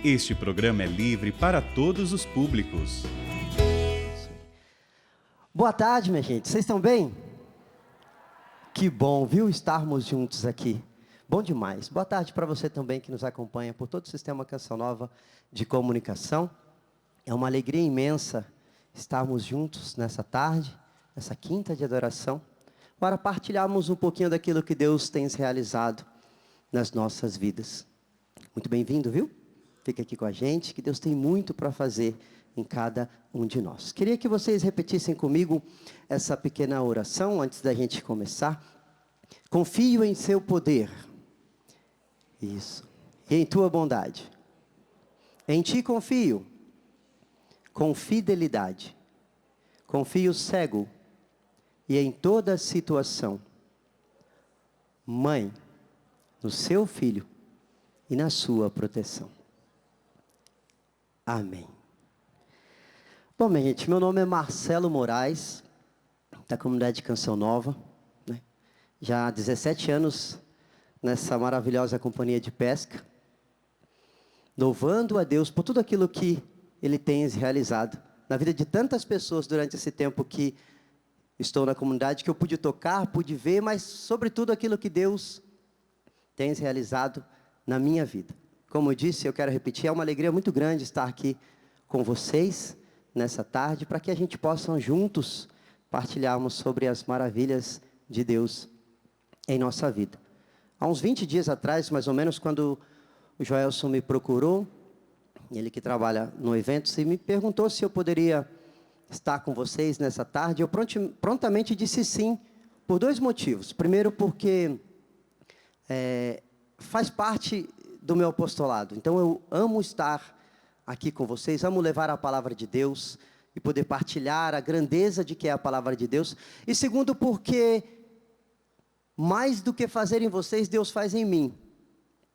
Este programa é livre para todos os públicos. Boa tarde, minha gente. Vocês estão bem? Que bom, viu, estarmos juntos aqui. Bom demais. Boa tarde para você também que nos acompanha por todo o Sistema Canção Nova de Comunicação. É uma alegria imensa estarmos juntos nessa tarde, nessa quinta de adoração, para partilharmos um pouquinho daquilo que Deus tem realizado nas nossas vidas. Muito bem-vindo, viu? Fica aqui com a gente, que Deus tem muito para fazer em cada um de nós. Queria que vocês repetissem comigo essa pequena oração antes da gente começar. Confio em seu poder. Isso. E em tua bondade. Em ti confio. Com fidelidade. Confio cego. E em toda situação. Mãe, no seu filho e na sua proteção. Amém. Bom, minha gente, meu nome é Marcelo Moraes, da comunidade de Canção Nova, né? Já há 17 anos nessa maravilhosa companhia de pesca, louvando a Deus por tudo aquilo que Ele tem realizado na vida de tantas pessoas durante esse tempo que estou na comunidade, que eu pude tocar, pude ver, mas sobretudo aquilo que Deus tem realizado na minha vida. Como eu disse, eu quero repetir, é uma alegria muito grande estar aqui com vocês nessa tarde, para que a gente possa juntos partilharmos sobre as maravilhas de Deus em nossa vida. Há uns 20 dias atrás, mais ou menos, quando o Joelson me procurou, ele que trabalha no evento, e me perguntou se eu poderia estar com vocês nessa tarde, eu prontamente disse sim, por dois motivos. Primeiro, porque faz parte do meu apostolado. Então, eu amo estar aqui com vocês, amo levar a palavra de Deus e poder partilhar a grandeza de que é a palavra de Deus. E segundo, porque mais do que fazer em vocês, Deus faz em mim.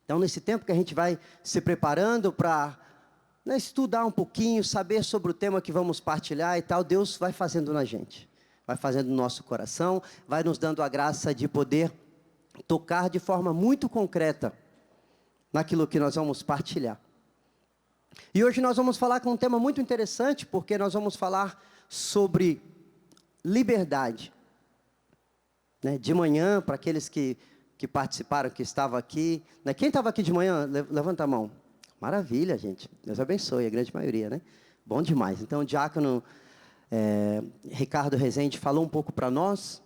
Então, nesse tempo que a gente vai se preparando para estudar um pouquinho, saber sobre o tema que vamos partilhar e tal, Deus vai fazendo na gente, vai fazendo no nosso coração, vai nos dando a graça de poder tocar de forma muito concreta naquilo que nós vamos partilhar. E hoje nós vamos falar com um tema muito interessante, porque nós vamos falar sobre liberdade. De manhã, para aqueles que participaram, que estavam aqui. Quem estava aqui de manhã? Levanta a mão. Maravilha, gente. Deus abençoe, a grande maioria, né? Bom demais. Então, o diácono Ricardo Rezende falou um pouco para nós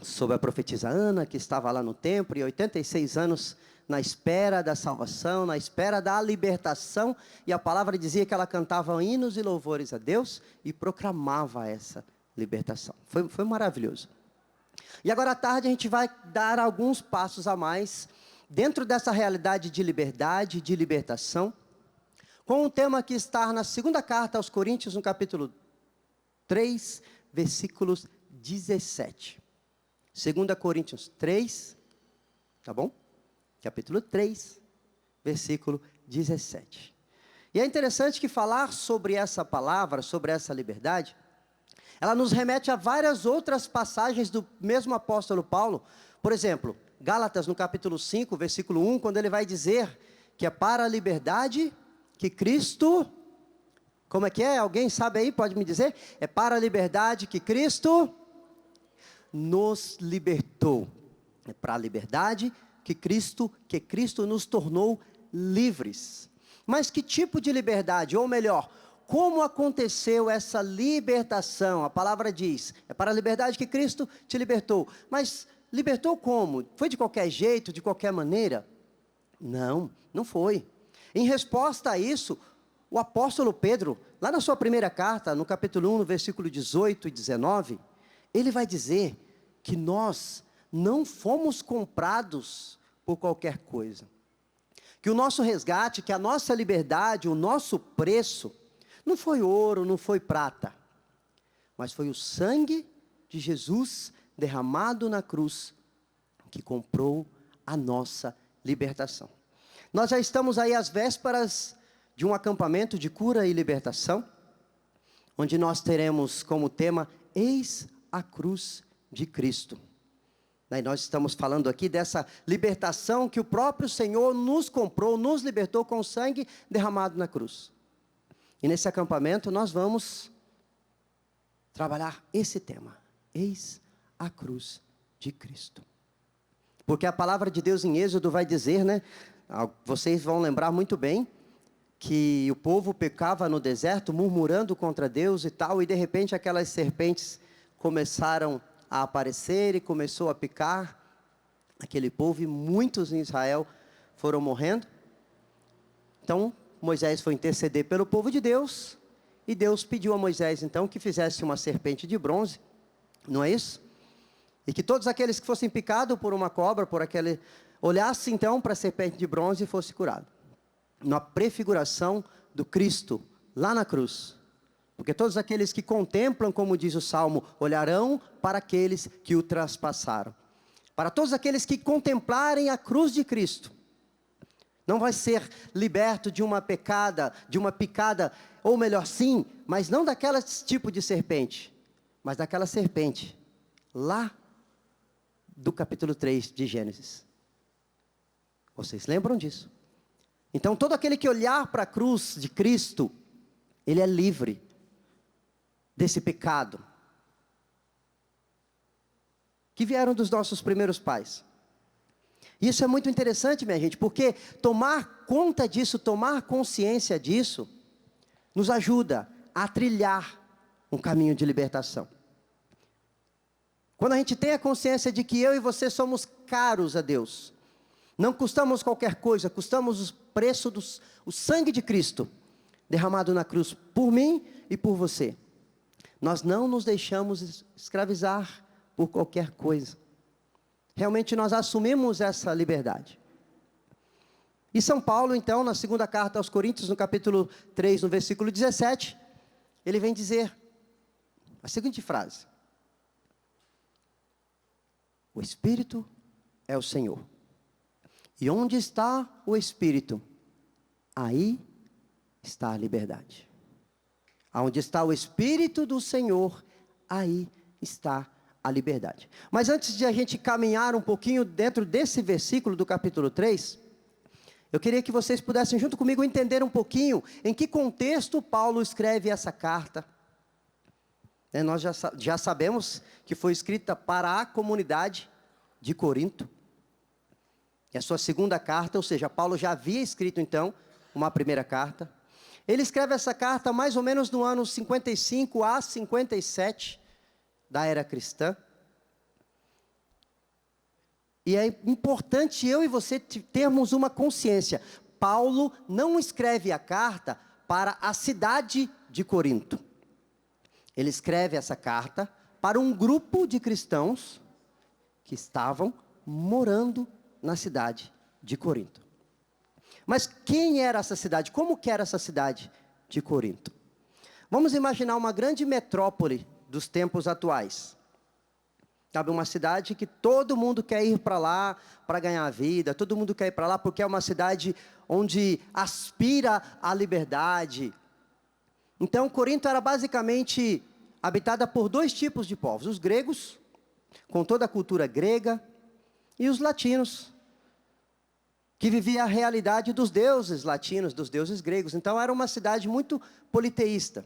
sobre a profetisa Ana, que estava lá no templo, e 86 anos na espera da salvação, na espera da libertação, e a palavra dizia que ela cantava hinos e louvores a Deus, e proclamava essa libertação. Foi maravilhoso. E agora à tarde a gente vai dar alguns passos a mais, dentro dessa realidade de liberdade, de libertação, com um tema que está na segunda carta aos Coríntios, no capítulo 3, versículos 17. 2 Coríntios 3, tá bom? Capítulo 3, versículo 17. E é interessante que falar sobre essa palavra, sobre essa liberdade, ela nos remete a várias outras passagens do mesmo apóstolo Paulo. Por exemplo, Gálatas no capítulo 5, versículo 1, quando ele vai dizer que é para a liberdade que Cristo... Como é que é? Alguém sabe aí? Pode me dizer? É para a liberdade que Cristo nos libertou. É para a liberdade que Cristo nos tornou livres. Mas que tipo de liberdade? Ou melhor, como aconteceu essa libertação? A palavra diz, é para a liberdade que Cristo te libertou. Mas libertou como? Foi de qualquer jeito, de qualquer maneira? Não, não foi. Em resposta a isso, o apóstolo Pedro, lá na sua primeira carta, no capítulo 1, no versículo 18 e 19, ele vai dizer que nós não fomos comprados por qualquer coisa. Que o nosso resgate, que a nossa liberdade, o nosso preço, não foi ouro, não foi prata, mas foi o sangue de Jesus derramado na cruz, que comprou a nossa libertação. Nós já estamos aí às vésperas de um acampamento de cura e libertação, onde nós teremos como tema, Eis a cruz de Cristo. E nós estamos falando aqui dessa libertação que o próprio Senhor nos comprou, nos libertou com o sangue derramado na cruz. E nesse acampamento nós vamos trabalhar esse tema. Eis a cruz de Cristo. Porque a palavra de Deus em Êxodo vai dizer, né? Vocês vão lembrar muito bem, que o povo pecava no deserto, murmurando contra Deus e tal, e de repente aquelas serpentes começaram a aparecer e começou a picar aquele povo, e muitos em Israel foram morrendo. Então Moisés foi interceder pelo povo de Deus, e Deus pediu a Moisés então que fizesse uma serpente de bronze, não é isso? E que todos aqueles que fossem picados por uma cobra, olhassem então para a serpente de bronze e fosse curado. Uma prefiguração do Cristo lá na cruz. Porque todos aqueles que contemplam, como diz o Salmo, olharão para aqueles que o traspassaram. Para todos aqueles que contemplarem a cruz de Cristo, não vai ser liberto de uma picada, ou melhor, sim, mas não daquele tipo de serpente, mas daquela serpente, lá do capítulo 3 de Gênesis. Vocês lembram disso? Então, todo aquele que olhar para a cruz de Cristo, ele é livre desse pecado que vieram dos nossos primeiros pais. Isso é muito interessante, minha gente, porque tomar conta disso, tomar consciência disso, nos ajuda a trilhar um caminho de libertação. Quando a gente tem a consciência de que eu e você somos caros a Deus, não custamos qualquer coisa, custamos o preço o sangue de Cristo, derramado na cruz por mim e por você. Nós não nos deixamos escravizar por qualquer coisa. Realmente nós assumimos essa liberdade. E São Paulo, então, na segunda carta aos Coríntios, no capítulo 3, no versículo 17, ele vem dizer a seguinte frase: o Espírito é o Senhor. E onde está o Espírito, aí está a liberdade. Aonde está o Espírito do Senhor, aí está a liberdade. Mas antes de a gente caminhar um pouquinho dentro desse versículo do capítulo 3, eu queria que vocês pudessem junto comigo entender um pouquinho em que contexto Paulo escreve essa carta. Nós já sabemos que foi escrita para a comunidade de Corinto. É a sua segunda carta, ou seja, Paulo já havia escrito então uma primeira carta. Ele escreve essa carta mais ou menos no ano 55 a 57 da era cristã. E é importante eu e você termos uma consciência. Paulo não escreve a carta para a cidade de Corinto. Ele escreve essa carta para um grupo de cristãos que estavam morando na cidade de Corinto. Mas quem era essa cidade? Como que era essa cidade de Corinto? Vamos imaginar uma grande metrópole dos tempos atuais. Sabe, uma cidade que todo mundo quer ir para lá para ganhar a vida, todo mundo quer ir para lá porque é uma cidade onde aspira à liberdade. Então, Corinto era basicamente habitada por dois tipos de povos: os gregos, com toda a cultura grega, e os latinos, que vivia a realidade dos deuses latinos, dos deuses gregos. Então era uma cidade muito politeísta.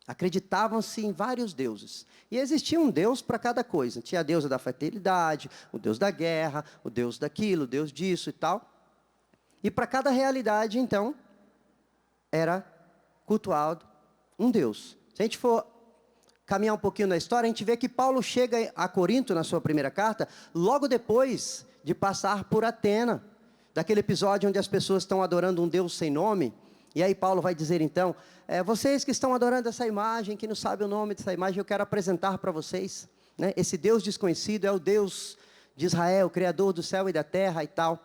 Acreditavam-se em vários deuses. E existia um deus para cada coisa. Tinha a deusa da fertilidade, o deus da guerra, o deus daquilo, o deus disso e tal. E para cada realidade, então, era cultuado um deus. Se a gente for caminhar um pouquinho na história, a gente vê que Paulo chega a Corinto, na sua primeira carta, logo depois de passar por Atena, daquele episódio onde as pessoas estão adorando um Deus sem nome. E aí Paulo vai dizer então: vocês que estão adorando essa imagem, que não sabem o nome dessa imagem, eu quero apresentar para vocês, né? Esse Deus desconhecido é o Deus de Israel, o Criador do céu e da terra e tal.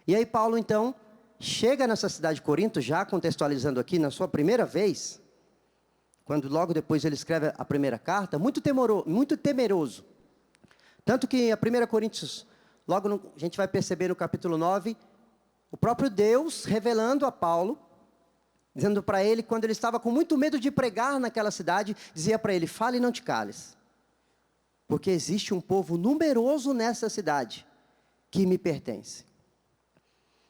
E aí Paulo então chega nessa cidade de Corinto, já contextualizando aqui, na sua primeira vez, quando logo depois ele escreve a primeira carta, muito temeroso. Tanto que em 1 Coríntios, a gente vai perceber no capítulo 9, o próprio Deus revelando a Paulo, dizendo para ele, quando ele estava com muito medo de pregar naquela cidade, dizia para ele: fale e não te cales. porque existe um povo numeroso nessa cidade que me pertence.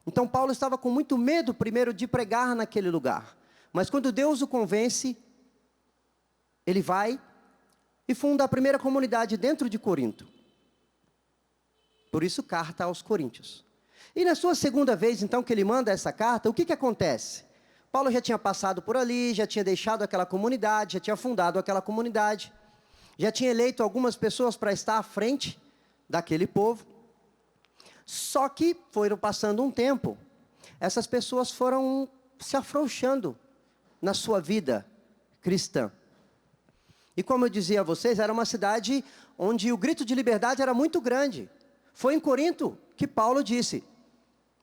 Então Paulo estava com muito medo primeiro de pregar naquele lugar, mas quando Deus o convence, ele vai e funda a primeira comunidade dentro de Corinto. Por isso, carta aos Coríntios. E na sua segunda vez, então, que ele manda essa carta, o que acontece? Paulo já tinha passado por ali, já tinha deixado aquela comunidade, já tinha fundado aquela comunidade, já tinha eleito algumas pessoas para estar à frente daquele povo. Só que foram passando um tempo, essas pessoas foram se afrouxando na sua vida cristã. E como eu dizia a vocês, era uma cidade onde o grito de liberdade era muito grande. Foi em Corinto que Paulo disse: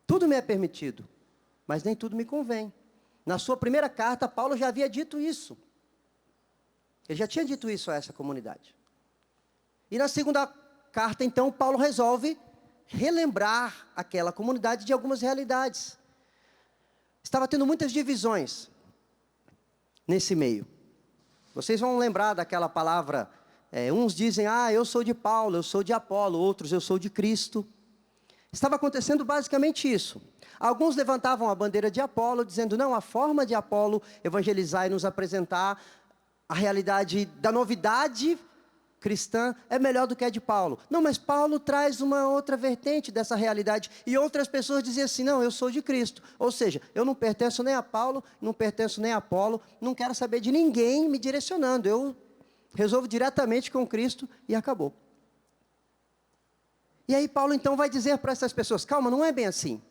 tudo me é permitido, mas nem tudo me convém. Na sua primeira carta, Paulo já havia dito isso. Ele já tinha dito isso a essa comunidade. E na segunda carta, então, Paulo resolve relembrar aquela comunidade de algumas realidades. Estava tendo muitas divisões nesse meio. Vocês vão lembrar daquela palavra, uns dizem, eu sou de Paulo, eu sou de Apolo, outros, eu sou de Cristo. Estava acontecendo basicamente isso. Alguns levantavam a bandeira de Apolo, dizendo, não, a forma de Apolo evangelizar e nos apresentar a realidade da novidade cristã é melhor do que a de Paulo. Não, mas Paulo traz uma outra vertente dessa realidade. E outras pessoas diziam assim, não, eu sou de Cristo. Ou seja, eu não pertenço nem a Paulo, não pertenço nem a Apolo, não quero saber de ninguém me direcionando. Eu resolvo diretamente com Cristo e acabou. E aí Paulo então vai dizer para essas pessoas, calma, não é bem assim.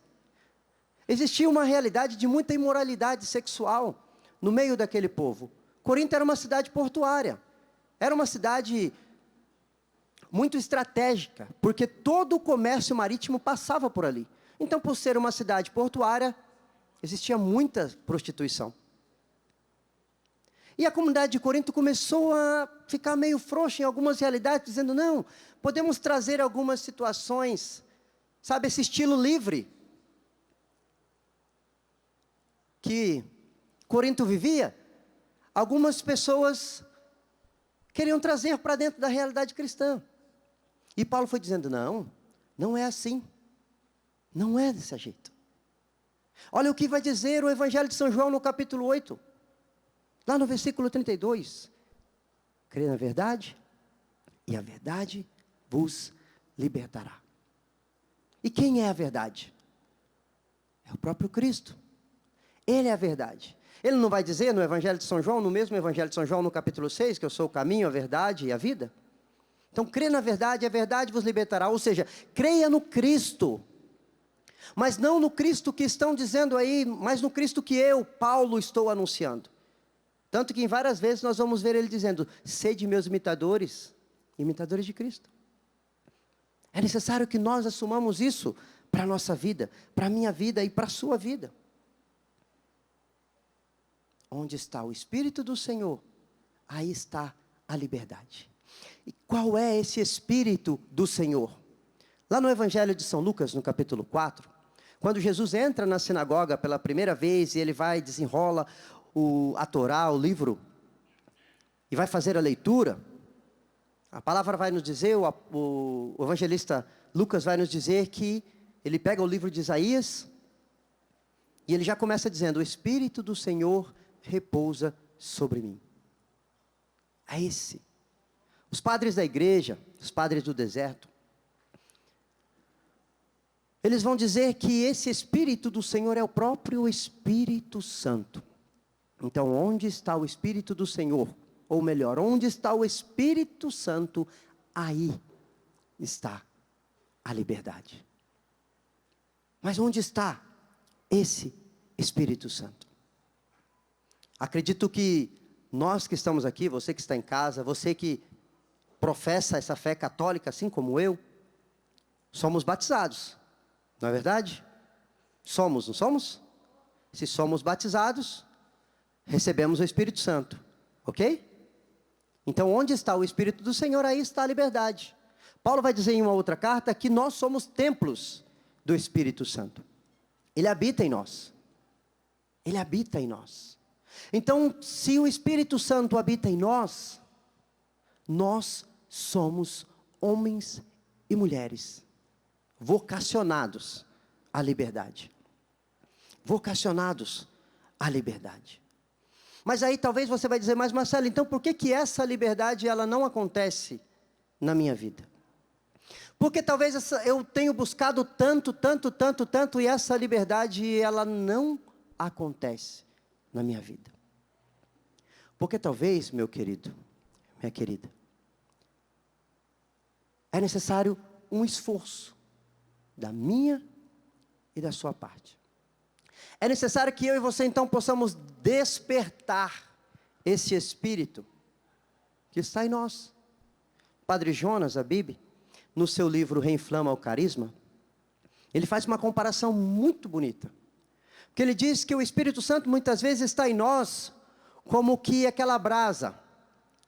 Existia uma realidade de muita imoralidade sexual no meio daquele povo. Corinto era uma cidade portuária. Era uma cidade muito estratégica, porque todo o comércio marítimo passava por ali. Então, por ser uma cidade portuária, existia muita prostituição. E a comunidade de Corinto começou a ficar meio frouxa em algumas realidades, dizendo, não, podemos trazer algumas situações, sabe, esse estilo livre que Corinto vivia, algumas pessoas queriam trazer para dentro da realidade cristã. E Paulo foi dizendo, não, não é assim. Não é desse jeito. Olha o que vai dizer o Evangelho de São João no capítulo 8. Lá no versículo 32. Crê na verdade, e a verdade vos libertará. E quem é a verdade? É o próprio Cristo. Ele é a verdade. Ele não vai dizer no Evangelho de São João, no mesmo Evangelho de São João, no capítulo 6, que eu sou o caminho, a verdade e a vida? Então, crê na verdade, a verdade vos libertará. Ou seja, creia no Cristo. Mas não no Cristo que estão dizendo aí, mas no Cristo que eu, Paulo, estou anunciando. Tanto que em várias vezes nós vamos ver ele dizendo, sede meus imitadores, imitadores de Cristo. É necessário que nós assumamos isso para a nossa vida, para a minha vida e para a sua vida. Onde está o Espírito do Senhor, aí está a liberdade. E qual é esse Espírito do Senhor? Lá no Evangelho de São Lucas, no capítulo 4, quando Jesus entra na sinagoga pela primeira vez, e ele vai, desenrola a Torá, o livro, e vai fazer a leitura, a palavra vai nos dizer, o evangelista Lucas vai nos dizer que ele pega o livro de Isaías, e ele já começa dizendo, o Espírito do Senhor repousa sobre mim. É esse. Os padres da igreja, os padres do deserto, eles vão dizer que esse Espírito do Senhor é o próprio Espírito Santo. Então, onde está o Espírito do Senhor? Ou melhor, onde está o Espírito Santo? Aí está a liberdade. Mas onde está esse Espírito Santo? Acredito que nós que estamos aqui, você que está em casa, você que professa essa fé católica, assim como eu, somos batizados, não é verdade? Somos, não somos? Se somos batizados, recebemos o Espírito Santo, ok? Então, onde está o Espírito do Senhor, aí está a liberdade. Paulo vai dizer em uma outra carta que nós somos templos do Espírito Santo. Ele habita em nós. Ele habita em nós. Então, se o Espírito Santo habita em nós, nós somos homens e mulheres vocacionados à liberdade. Vocacionados à liberdade. Mas aí talvez você vai dizer, mas Marcelo, então por que essa liberdade ela não acontece na minha vida? Porque talvez eu tenho buscado tanto, e essa liberdade ela não acontece na minha vida. Porque talvez, meu querido, minha querida, é necessário um esforço da minha e da sua parte. É necessário que eu e você então possamos despertar esse espírito que está em nós. Padre Jonas Abib, no seu livro Reinflama o Carisma, ele faz uma comparação muito bonita. Porque ele diz que o Espírito Santo muitas vezes está em nós como que aquela brasa,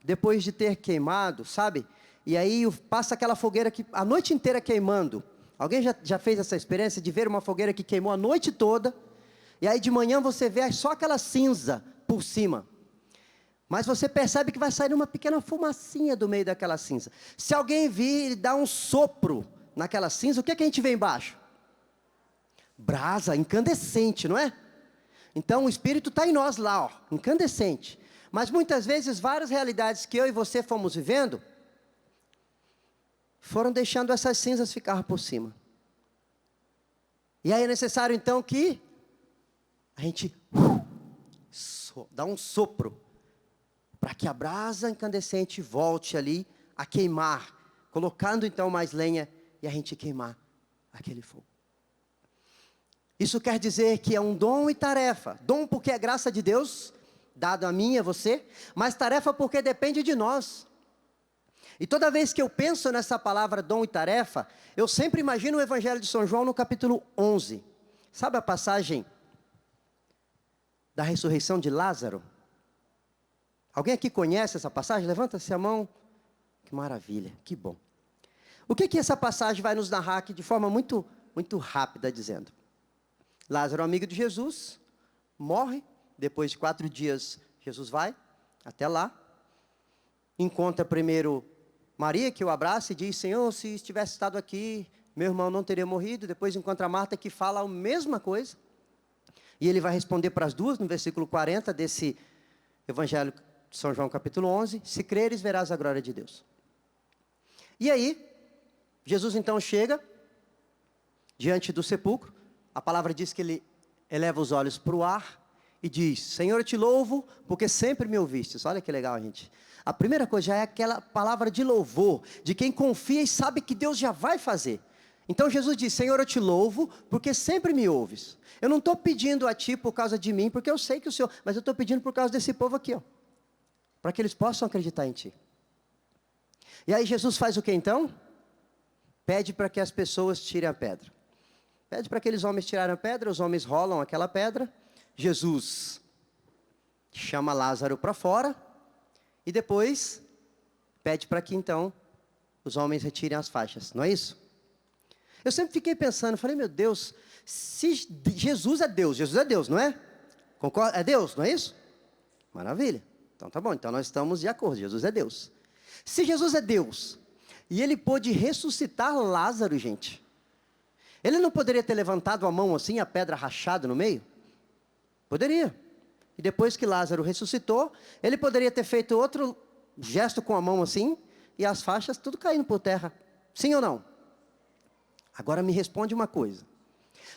depois de ter queimado, sabe? E aí passa aquela fogueira que a noite inteira queimando. Alguém já fez essa experiência de ver uma fogueira que queimou a noite toda, e aí de manhã você vê só aquela cinza por cima. Mas você percebe que vai sair uma pequena fumacinha do meio daquela cinza. Se alguém vir e dar um sopro naquela cinza, o que a gente vê embaixo? Brasa, incandescente, não é? Então o Espírito está em nós lá, ó, incandescente. Mas muitas vezes várias realidades que eu e você fomos vivendo, foram deixando essas cinzas ficar por cima. E aí é necessário então que a gente dá um sopro, para que a brasa incandescente volte ali a queimar, colocando então mais lenha e a gente queimar aquele fogo. Isso quer dizer que é um dom e tarefa. Dom porque é graça de Deus, dado a mim e a você, mas tarefa porque depende de nós. E toda vez que eu penso nessa palavra dom e tarefa, eu sempre imagino o Evangelho de São João no capítulo 11. Sabe a passagem da ressurreição de Lázaro? Alguém aqui conhece essa passagem? Levanta-se a mão. Que maravilha, que bom. O que essa passagem vai nos narrar aqui de forma muito rápida, dizendo? Lázaro, amigo de Jesus, morre. Depois de 4 dias, Jesus vai até lá. Encontra primeiro Maria, que o abraça e diz, Senhor, se estivesse estado aqui, meu irmão não teria morrido. Depois encontra Marta, que fala a mesma coisa. E ele vai responder para as duas, no versículo 40 desse Evangelho de São João, capítulo 11. Se creres, verás a glória de Deus. E aí, Jesus então chega diante do sepulcro. A palavra diz que ele eleva os olhos para o ar e diz, Senhor, eu te louvo, porque sempre me ouvistes. Olha que legal, gente. A primeira coisa já é aquela palavra de louvor, de quem confia e sabe que Deus já vai fazer. Então Jesus diz, Senhor, eu te louvo, porque sempre me ouves. Eu não estou pedindo a ti por causa de mim, porque eu sei que o Senhor... Mas eu estou pedindo por causa desse povo aqui, ó, para que eles possam acreditar em ti. E aí Jesus faz o que então? Pede para que as pessoas tirem a pedra. Pede para aqueles homens tirarem a pedra, os homens rolam aquela pedra. Jesus chama Lázaro para fora. E depois pede para que então os homens retirem as faixas, não é isso? Eu sempre fiquei pensando, falei, meu Deus, se Jesus é Deus, não é? Concorda? É Deus, não é isso? Maravilha. Então tá bom, então nós estamos de acordo, Jesus é Deus. Se Jesus é Deus, e Ele pôde ressuscitar Lázaro, gente, Ele não poderia ter levantado a mão assim, a pedra rachada no meio? Poderia. E depois que Lázaro ressuscitou, Ele poderia ter feito outro gesto com a mão assim, e as faixas tudo caindo por terra. Sim ou não? Agora me responde uma coisa.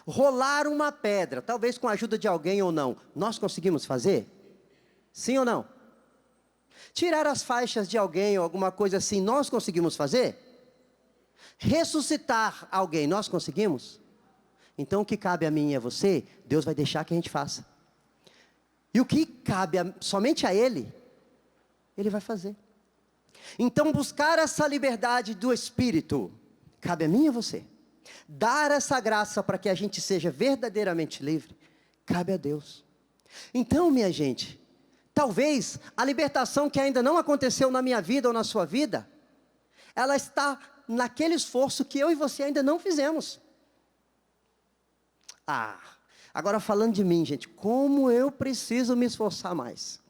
Rolar uma pedra, talvez com a ajuda de alguém ou não, nós conseguimos fazer? Sim ou não? Tirar as faixas de alguém ou alguma coisa assim, nós conseguimos fazer? Ressuscitar alguém, nós conseguimos? Então o que cabe a mim e a você, Deus vai deixar que a gente faça. E o que cabe somente a Ele, Ele vai fazer. Então buscar essa liberdade do Espírito, cabe a mim e a você. Dar essa graça para que a gente seja verdadeiramente livre, cabe a Deus. Então, minha gente, talvez a libertação que ainda não aconteceu na minha vida ou na sua vida, ela está naquele esforço que eu e você ainda não fizemos. Agora falando de mim, gente, como eu preciso me esforçar mais.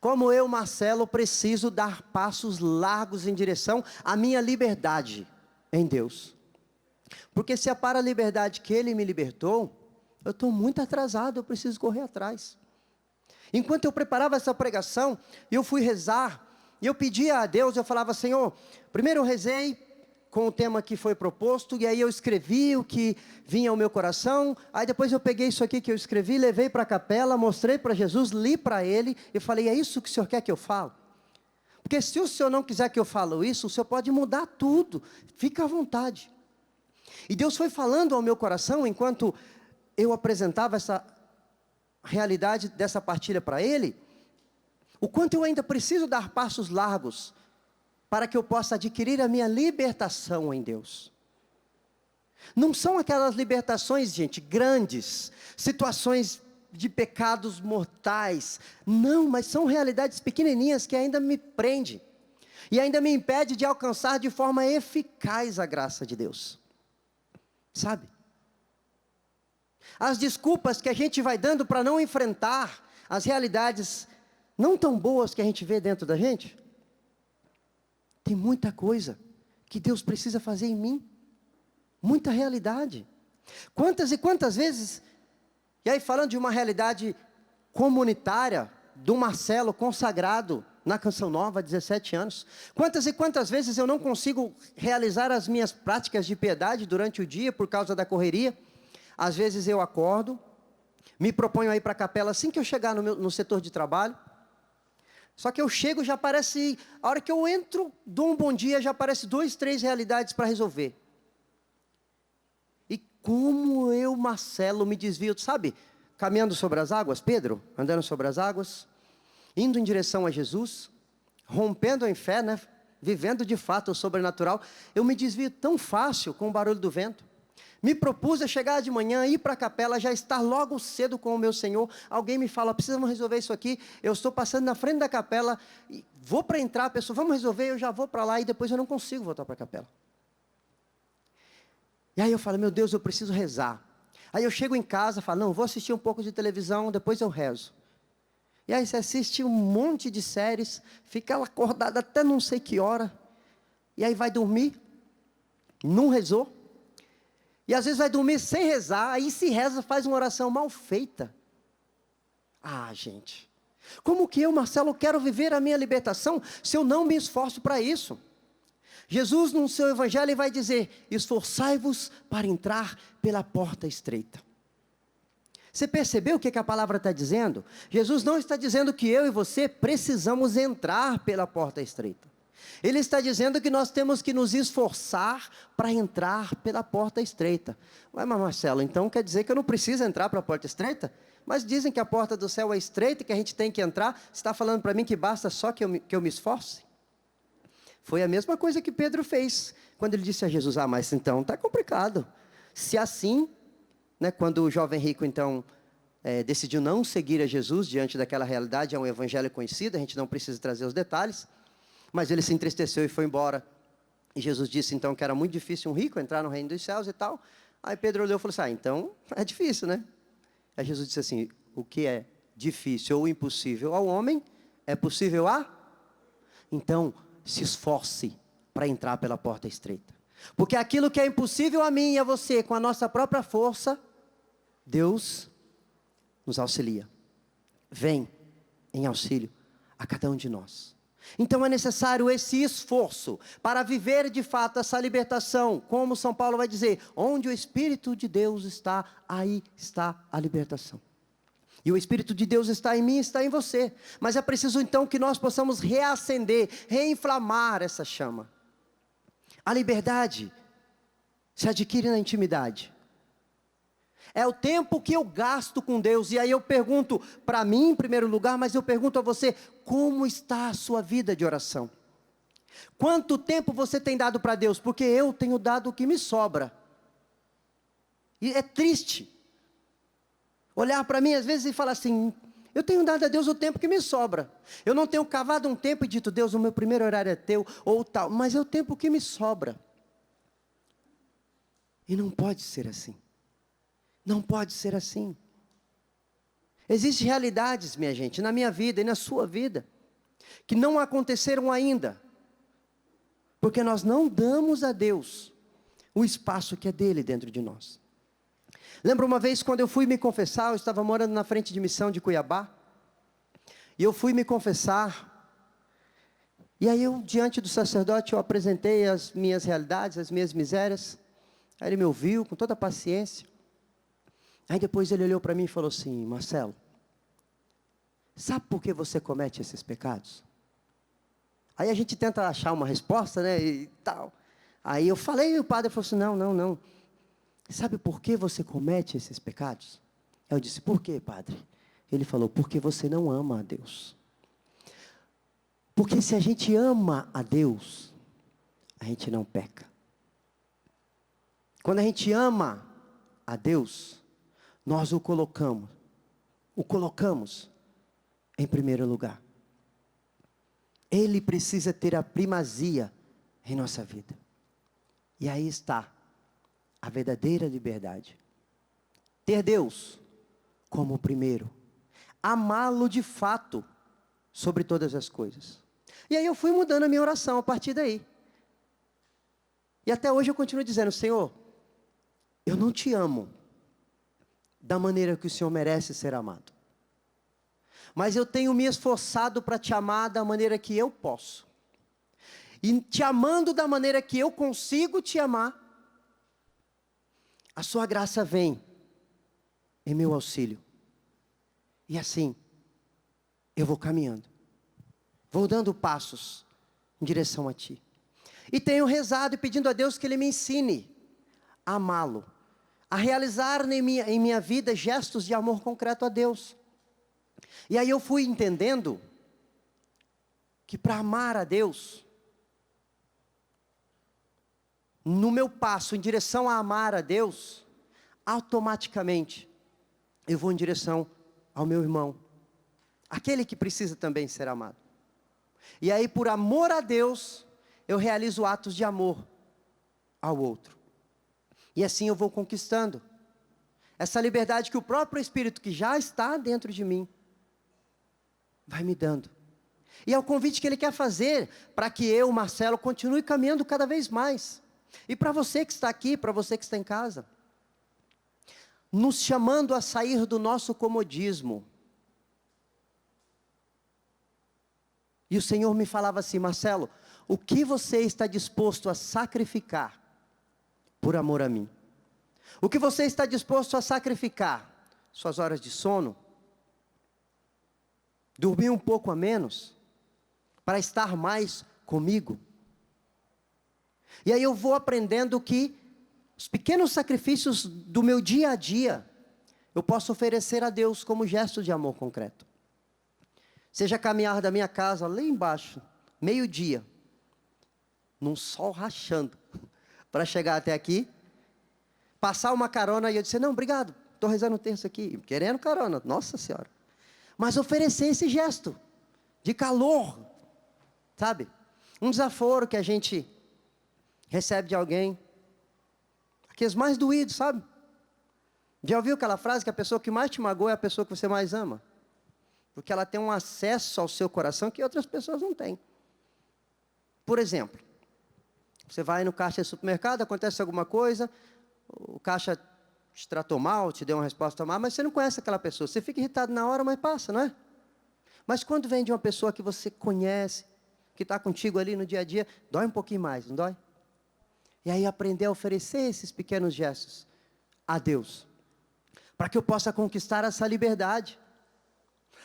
Como eu, Marcelo, preciso dar passos largos em direção à minha liberdade em Deus. Porque se é para a liberdade que Ele me libertou, eu estou muito atrasado, eu preciso correr atrás. Enquanto eu preparava essa pregação, eu fui rezar, e eu pedia a Deus, eu falava: Senhor, primeiro eu rezei com o tema que foi proposto, e aí eu escrevi o que vinha ao meu coração, aí depois eu peguei isso aqui que eu escrevi, levei para a capela, mostrei para Jesus, li para Ele, e falei: é isso que o Senhor quer que eu fale? Porque se o Senhor não quiser que eu fale isso, o Senhor pode mudar tudo, fica à vontade. E Deus foi falando ao meu coração, enquanto eu apresentava essa realidade dessa partilha para Ele, o quanto eu ainda preciso dar passos largos, para que eu possa adquirir a minha libertação em Deus. Não são aquelas libertações, gente, grandes, situações de pecados mortais, não, mas são realidades pequenininhas que ainda me prendem, e ainda me impede de alcançar de forma eficaz a graça de Deus, sabe? As desculpas que a gente vai dando para não enfrentar as realidades não tão boas que a gente vê dentro da gente. Tem muita coisa que Deus precisa fazer em mim, muita realidade. Quantas e quantas vezes, e aí falando de uma realidade comunitária, do Marcelo consagrado na Canção Nova, 17 anos, quantas e quantas vezes eu não consigo realizar as minhas práticas de piedade durante o dia, por causa da correria. Às vezes eu acordo, me proponho a ir para a capela assim que eu chegar no setor de trabalho. Só que eu chego, já aparece, a hora que eu entro, dou um bom dia, já aparece 2, 3 realidades para resolver. E como eu, Marcelo, me desvio, sabe? Caminhando sobre as águas, Pedro, andando sobre as águas, indo em direção a Jesus, rompendo em fé, né? Vivendo de fato o sobrenatural. Eu me desvio tão fácil com o barulho do vento. Me propus a chegar de manhã, ir para a capela, já estar logo cedo com o meu Senhor. Alguém me fala: precisamos resolver isso aqui. Eu estou passando na frente da capela, e vou para entrar, a pessoa: vamos resolver, eu já vou para lá, e depois eu não consigo voltar para a capela. E aí eu falo: meu Deus, eu preciso rezar. Aí eu chego em casa, falo: não, vou assistir um pouco de televisão, depois eu rezo. E aí você assiste um monte de séries, fica acordado até não sei que hora, e aí vai dormir, não rezou. E às vezes vai dormir sem rezar, aí se reza, faz uma oração mal feita. Ah, gente, como que eu, Marcelo, quero viver a minha libertação, se eu não me esforço para isso? Jesus, no seu evangelho, vai dizer: esforçai-vos para entrar pela porta estreita. Você percebeu o que a palavra está dizendo? Jesus não está dizendo que eu e você precisamos entrar pela porta estreita. Ele está dizendo que nós temos que nos esforçar para entrar pela porta estreita. Ué, mas Marcelo, então quer dizer que eu não preciso entrar para a porta estreita? Mas dizem que a porta do céu é estreita e que a gente tem que entrar. Você está falando para mim que basta só que eu me esforce? Foi a mesma coisa que Pedro fez, quando ele disse a Jesus: ah, mas então está complicado. Se assim, né, quando o jovem rico então decidiu não seguir a Jesus diante daquela realidade, é um evangelho conhecido, a gente não precisa trazer os detalhes. Mas ele se entristeceu e foi embora. E Jesus disse então que era muito difícil um rico entrar no reino dos céus e tal. Aí Pedro olhou e falou assim: ah, então é difícil, né? Aí Jesus disse assim: o que é difícil ou impossível ao homem, é possível a... Então, se esforce para entrar pela porta estreita. Porque aquilo que é impossível a mim e a você, com a nossa própria força, Deus nos auxilia. Vem em auxílio a cada um de nós. Então é necessário esse esforço para viver de fato essa libertação. Como São Paulo vai dizer: onde o Espírito de Deus está, aí está a libertação. E o Espírito de Deus está em mim, está em você. Mas é preciso então que nós possamos reacender, reinflamar essa chama. A liberdade se adquire na intimidade. É o tempo que eu gasto com Deus. E aí eu pergunto para mim em primeiro lugar, mas eu pergunto a você: como está a sua vida de oração? Quanto tempo você tem dado para Deus? Porque eu tenho dado o que me sobra. E é triste olhar para mim às vezes e falar assim: eu tenho dado a Deus o tempo que me sobra. Eu não tenho cavado um tempo e dito: Deus, o meu primeiro horário é teu, ou tal. Mas é o tempo que me sobra. E não pode ser assim. Não pode ser assim. Existem realidades, minha gente, na minha vida e na sua vida, que não aconteceram ainda, porque nós não damos a Deus o espaço que é dele dentro de nós. Lembro uma vez quando eu fui me confessar, eu estava morando na frente de missão de Cuiabá, e eu fui me confessar, e aí eu, diante do sacerdote, eu apresentei as minhas realidades, as minhas misérias. Aí ele me ouviu com toda a paciência. Aí depois ele olhou para mim e falou assim: Marcelo, sabe por que você comete esses pecados? Aí a gente tenta achar uma resposta, né, e tal. Aí eu falei, e o padre falou assim: não. Sabe por que você comete esses pecados? Eu disse: por quê, padre? Ele falou: porque você não ama a Deus. Porque se a gente ama a Deus, a gente não peca. Quando a gente ama a Deus, nós o colocamos em primeiro lugar. Ele precisa ter a primazia em nossa vida. E aí está a verdadeira liberdade. Ter Deus como o primeiro. Amá-lo de fato sobre todas as coisas. E aí eu fui mudando a minha oração a partir daí. E até hoje eu continuo dizendo: Senhor, eu não te amo da maneira que o Senhor merece ser amado. Mas eu tenho me esforçado para te amar da maneira que eu posso. E te amando da maneira que eu consigo te amar, a sua graça vem em meu auxílio. E assim, eu vou caminhando. Vou dando passos em direção a ti. E tenho rezado e pedindo a Deus que Ele me ensine a amá-lo. A realizar em minha vida gestos de amor concreto a Deus. E aí eu fui entendendo que para amar a Deus, no meu passo em direção a amar a Deus, automaticamente eu vou em direção ao meu irmão, aquele que precisa também ser amado. E aí, por amor a Deus, eu realizo atos de amor ao outro. E assim eu vou conquistando essa liberdade que o próprio Espírito, que já está dentro de mim, vai me dando. E é o convite que Ele quer fazer para que eu, Marcelo, continue caminhando cada vez mais. E para você que está aqui, para você que está em casa, nos chamando a sair do nosso comodismo. E o Senhor me falava assim: Marcelo, o que você está disposto a sacrificar por amor a mim? O que você está disposto a sacrificar? Suas horas de sono? Dormir um pouco a menos? Para estar mais comigo? E aí eu vou aprendendo que os pequenos sacrifícios do meu dia a dia, eu posso oferecer a Deus como gesto de amor concreto. Seja caminhar da minha casa lá embaixo, meio-dia, num sol rachando, para chegar até aqui, passar uma carona e eu dizer: não, obrigado, estou rezando o terço aqui, querendo carona, nossa senhora. Mas oferecer esse gesto de calor, sabe? Um desaforo que a gente recebe de alguém, aqueles mais doídos, sabe? Já ouviu aquela frase que a pessoa que mais te magoa é a pessoa que você mais ama? Porque ela tem um acesso ao seu coração que outras pessoas não têm. Por exemplo, você vai no caixa do supermercado, acontece alguma coisa, o caixa te tratou mal, te deu uma resposta mal, mas você não conhece aquela pessoa. Você fica irritado na hora, mas passa, não é? Mas quando vem de uma pessoa que você conhece, que está contigo ali no dia a dia, dói um pouquinho mais, não dói? E aí aprender a oferecer esses pequenos gestos a Deus, para que eu possa conquistar essa liberdade.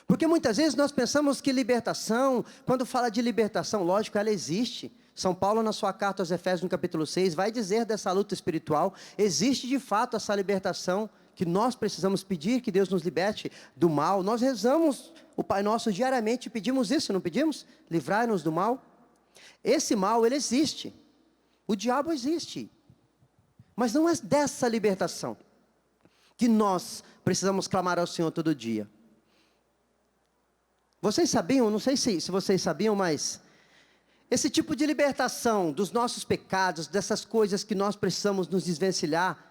Porque muitas vezes nós pensamos que libertação, quando fala de libertação, lógico, ela existe. São Paulo, na sua carta aos Efésios, no capítulo 6, vai dizer dessa luta espiritual. Existe de fato essa libertação, que nós precisamos pedir, que Deus nos liberte do mal. Nós rezamos o Pai Nosso diariamente, pedimos isso, não pedimos? Livrai-nos do mal. Esse mal, ele existe. O diabo existe. Mas não é dessa libertação que nós precisamos clamar ao Senhor todo dia. Vocês sabiam, não sei se vocês sabiam, mas esse tipo de libertação dos nossos pecados, dessas coisas que nós precisamos nos desvencilhar,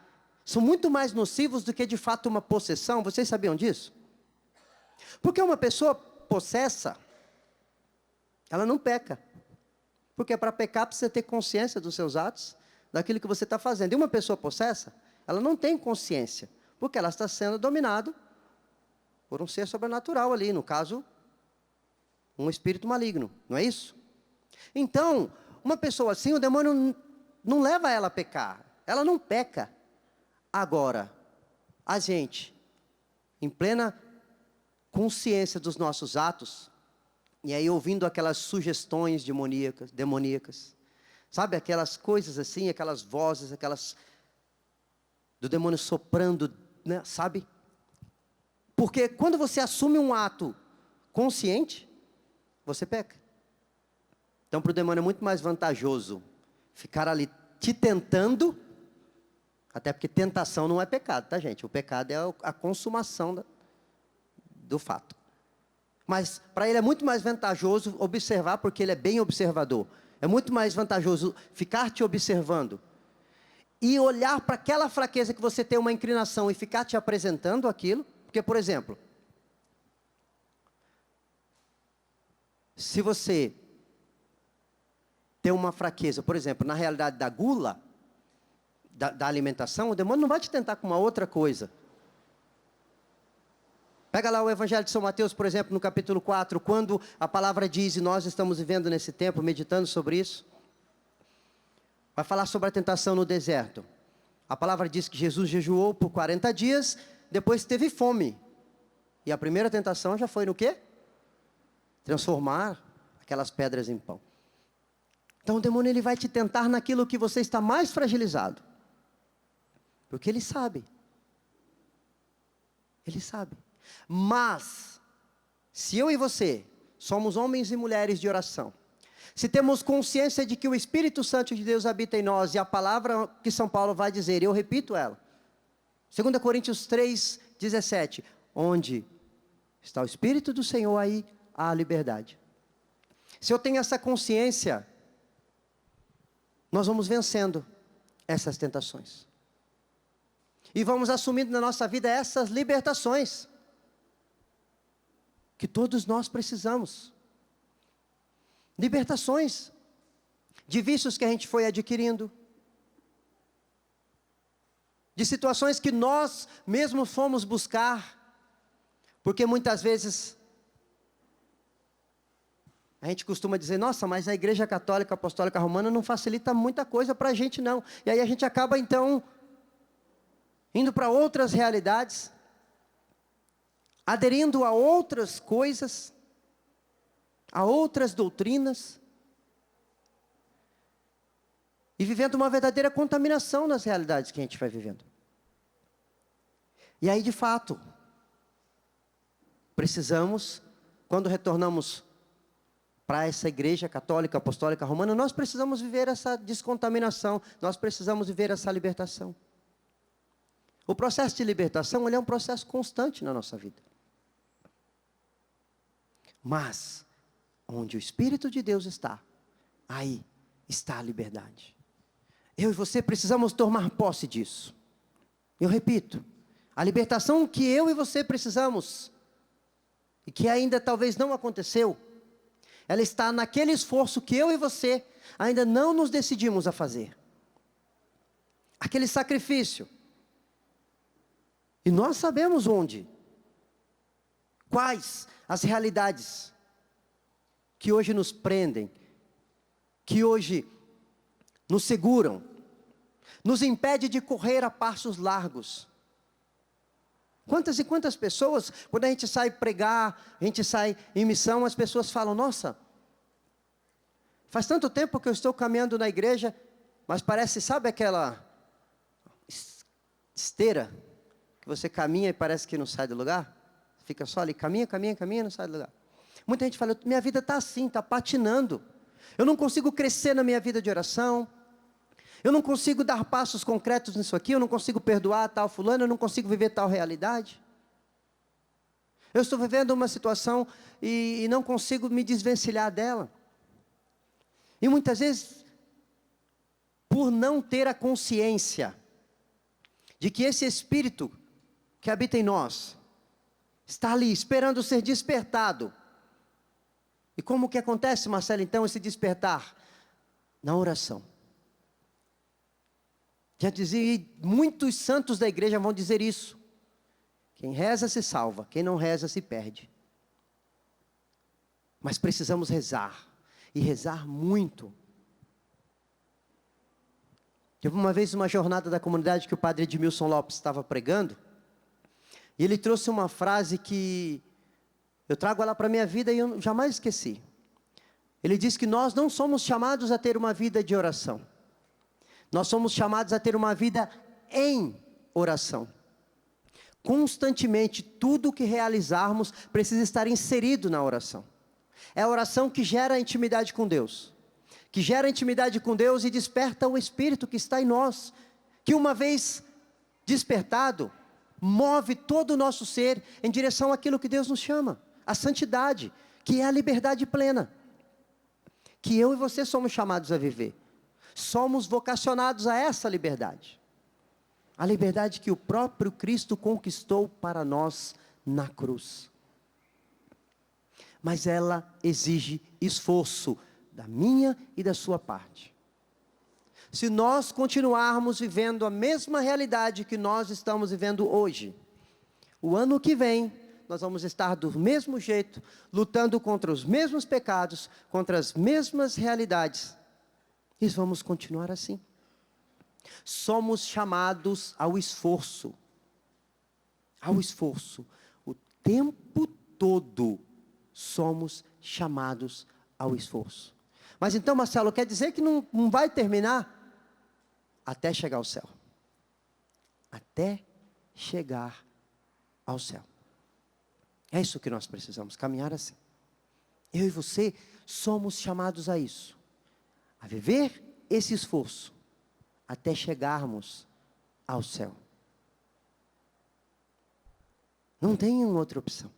são muito mais nocivos do que de fato uma possessão. Vocês sabiam disso? Porque uma pessoa possessa, ela não peca. Porque para pecar precisa ter consciência dos seus atos, daquilo que você está fazendo. E uma pessoa possessa, ela não tem consciência, porque ela está sendo dominada por um ser sobrenatural ali, no caso, um espírito maligno, não é isso? Então, uma pessoa assim, o demônio não leva ela a pecar, ela não peca. Agora, a gente, em plena consciência dos nossos atos, e aí ouvindo aquelas sugestões demoníacas, sabe, aquelas coisas assim, aquelas vozes, aquelas do demônio soprando, né, sabe? Porque quando você assume um ato consciente, você peca. Então para o demônio é muito mais vantajoso ficar ali te tentando, até porque tentação não é pecado, tá, gente? O pecado é a consumação do fato. Mas para ele é muito mais vantajoso observar, porque ele é bem observador. É muito mais vantajoso ficar te observando e olhar para aquela fraqueza que você tem uma inclinação e ficar te apresentando aquilo. Porque, por exemplo, se você tem uma fraqueza, por exemplo, na realidade da gula, da alimentação, o demônio não vai te tentar com uma outra coisa. Pega lá o Evangelho de São Mateus, por exemplo, no capítulo 4, quando a palavra diz, e nós estamos vivendo nesse tempo, meditando sobre isso, vai falar sobre a tentação no deserto. A palavra diz que Jesus jejuou por 40 dias, depois teve fome. E a primeira tentação já foi no quê? Transformar aquelas pedras em pão. Então o demônio ele vai te tentar naquilo que você está mais fragilizado. Porque ele sabe. Ele sabe. Mas, se eu e você somos homens e mulheres de oração, se temos consciência de que o Espírito Santo de Deus habita em nós, e a palavra que São Paulo vai dizer, eu repito ela, 2 Coríntios 3, 17, onde está o Espírito do Senhor, aí há a liberdade. Se eu tenho essa consciência, nós vamos vencendo essas tentações. E vamos assumindo na nossa vida essas libertações, que todos nós precisamos. Libertações de vícios que a gente foi adquirindo, de situações que nós mesmos fomos buscar, porque muitas vezes a gente costuma dizer, nossa, mas a Igreja Católica Apostólica Romana não facilita muita coisa para a gente não, e aí a gente acaba então indo para outras realidades, aderindo a outras coisas, a outras doutrinas, e vivendo uma verdadeira contaminação nas realidades que a gente vai vivendo. E aí, de fato, precisamos, quando retornamos para essa Igreja Católica Apostólica Romana, nós precisamos viver essa descontaminação, nós precisamos viver essa libertação. O processo de libertação, ele é um processo constante na nossa vida. Mas, onde o Espírito de Deus está, aí está a liberdade. Eu e você precisamos tomar posse disso. Eu repito, a libertação que eu e você precisamos, e que ainda talvez não aconteceu, ela está naquele esforço que eu e você ainda não nos decidimos a fazer. Aquele sacrifício. E nós sabemos onde. Quais as realidades que hoje nos prendem, que hoje nos seguram, nos impede de correr a passos largos. Quantas e quantas pessoas, quando a gente sai pregar, a gente sai em missão, as pessoas falam, nossa, faz tanto tempo que eu estou caminhando na igreja, mas parece, sabe aquela esteira, que você caminha e parece que não sai do lugar? Fica só ali, caminha, não sai do lugar. Muita gente fala, minha vida está assim, está patinando. Eu não consigo crescer na minha vida de oração. Eu não consigo dar passos concretos nisso aqui. Eu não consigo perdoar tal fulano. Eu não consigo viver tal realidade. Eu estou vivendo uma situação e não consigo me desvencilhar dela. E muitas vezes, por não ter a consciência de que esse Espírito que habita em nós, Está ali, esperando ser despertado. E como que acontece, Marcelo, então, esse despertar? Na oração. Já dizia, muitos santos da igreja vão dizer isso. Quem reza se salva, quem não reza se perde. Mas precisamos rezar, e rezar muito. Teve uma vez uma jornada da comunidade que o padre Edmilson Lopes estava pregando, e ele trouxe uma frase que eu trago ela para a minha vida e eu jamais esqueci. Ele diz que nós não somos chamados a ter uma vida de oração. Nós somos chamados a ter uma vida em oração. Constantemente, tudo que realizarmos precisa estar inserido na oração. É a oração que gera intimidade com Deus. Que gera intimidade com Deus e desperta o Espírito que está em nós. Que uma vez despertado, move todo o nosso ser em direção àquilo que Deus nos chama. A santidade, que é a liberdade plena. Que eu e você somos chamados a viver. Somos vocacionados a essa liberdade. A liberdade que o próprio Cristo conquistou para nós na cruz. Mas ela exige esforço da minha e da sua parte. Se nós continuarmos vivendo a mesma realidade que nós estamos vivendo hoje, o ano que vem, nós vamos estar do mesmo jeito, lutando contra os mesmos pecados, contra as mesmas realidades. E vamos continuar assim. Somos chamados ao esforço. Ao esforço. O tempo todo somos chamados ao esforço. Mas então, Marcelo, quer dizer que não vai terminar? Até chegar ao céu. Até chegar ao céu. É isso que nós precisamos, caminhar assim. Eu e você somos chamados a isso. A viver esse esforço. Até chegarmos ao céu. Não tem uma outra opção.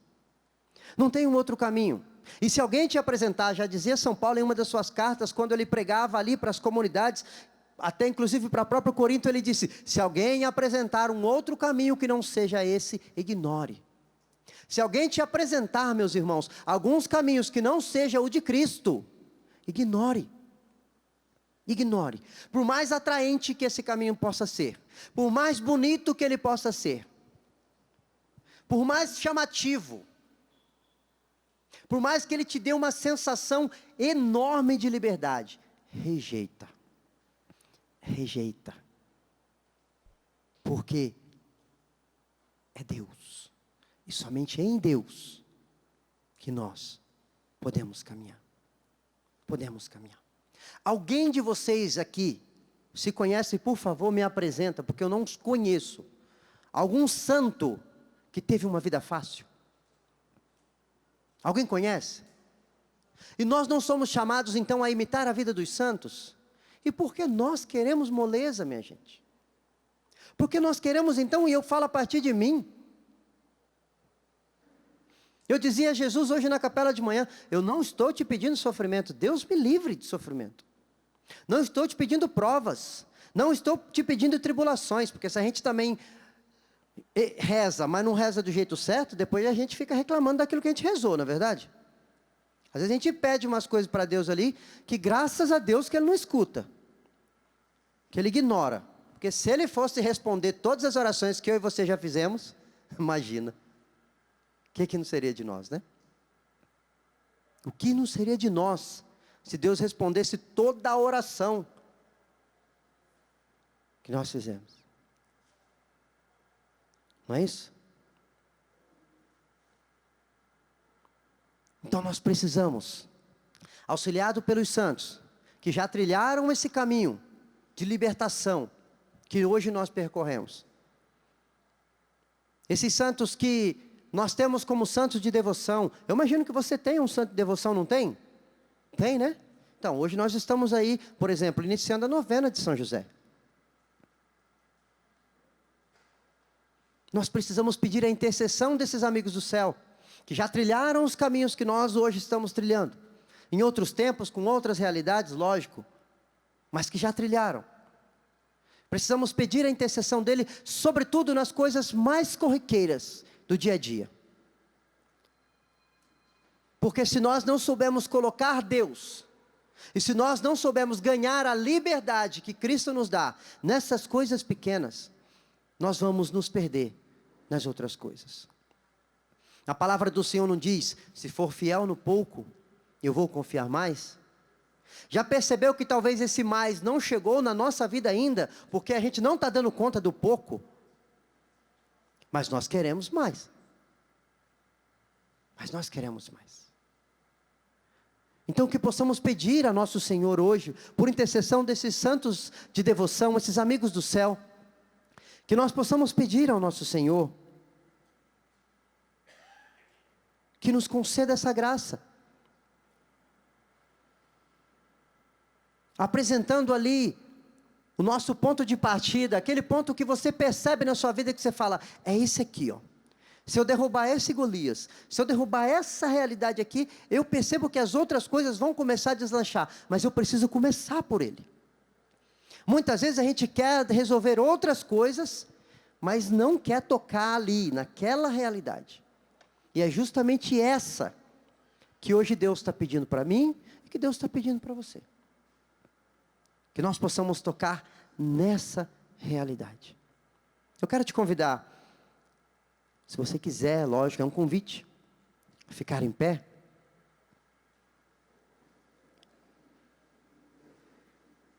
Não tem um outro caminho. E se alguém te apresentar, já dizia São Paulo em uma das suas cartas, quando ele pregava ali para as comunidades, até inclusive para o próprio Corinto, ele disse, se alguém apresentar um outro caminho que não seja esse, ignore. Se alguém te apresentar, meus irmãos, alguns caminhos que não seja o de Cristo, ignore. Ignore. Por mais atraente que esse caminho possa ser, por mais bonito que ele possa ser, por mais chamativo, por mais que ele te dê uma sensação enorme de liberdade, rejeita. Rejeita. Porque é Deus. E somente em Deus que nós podemos caminhar. Podemos caminhar. Alguém de vocês aqui, se conhece, por favor, me apresenta, porque eu não os conheço. Algum santo que teve uma vida fácil? Alguém conhece? E nós não somos chamados então a imitar a vida dos santos? E por que nós queremos moleza, minha gente? Porque nós queremos então, e eu falo a partir de mim. Eu dizia a Jesus hoje na capela de manhã, eu não estou te pedindo sofrimento, Deus me livre de sofrimento. Não estou te pedindo provas, não estou te pedindo tribulações, porque se a gente também reza, mas não reza do jeito certo, depois a gente fica reclamando daquilo que a gente rezou, não é verdade? Às vezes a gente pede umas coisas para Deus ali, que graças a Deus que Ele não escuta, que Ele ignora. Porque se Ele fosse responder todas as orações que eu e você já fizemos, imagina, o que não seria de nós, né? O que não seria de nós, se Deus respondesse toda a oração que nós fizemos? Não é isso? Então nós precisamos, auxiliado pelos santos, que já trilharam esse caminho de libertação, que hoje nós percorremos. Esses santos que nós temos como santos de devoção. Eu imagino que você tem um santo de devoção, não tem? Tem, né? Então, hoje nós estamos aí, por exemplo, iniciando a novena de São José. Nós precisamos pedir a intercessão desses amigos do céu, que já trilharam os caminhos que nós hoje estamos trilhando. Em outros tempos, com outras realidades, lógico, mas que já trilharam. Precisamos pedir a intercessão dele, sobretudo nas coisas mais corriqueiras do dia a dia. Porque se nós não soubermos colocar Deus, e se nós não soubermos ganhar a liberdade que Cristo nos dá, nessas coisas pequenas, nós vamos nos perder nas outras coisas. A palavra do Senhor não diz, se for fiel no pouco, eu vou confiar mais? Já percebeu que talvez esse mais não chegou na nossa vida ainda, porque a gente não está dando conta do pouco, mas nós queremos mais. Mas nós queremos mais. Então que possamos pedir a nosso Senhor hoje, por intercessão desses santos de devoção, esses amigos do céu, que nós possamos pedir ao nosso Senhor, que nos conceda essa graça. Apresentando ali o nosso ponto de partida, aquele ponto que você percebe na sua vida que você fala, é esse aqui, ó. Se eu derrubar esse Golias, se eu derrubar essa realidade aqui, eu percebo que as outras coisas vão começar a deslanchar, mas eu preciso começar por ele. Muitas vezes a gente quer resolver outras coisas, mas não quer tocar ali, naquela realidade. E é justamente essa que hoje Deus está pedindo para mim e que Deus está pedindo para você. Que nós possamos tocar nessa realidade. Eu quero te convidar, se você quiser, lógico, é um convite, ficar em pé.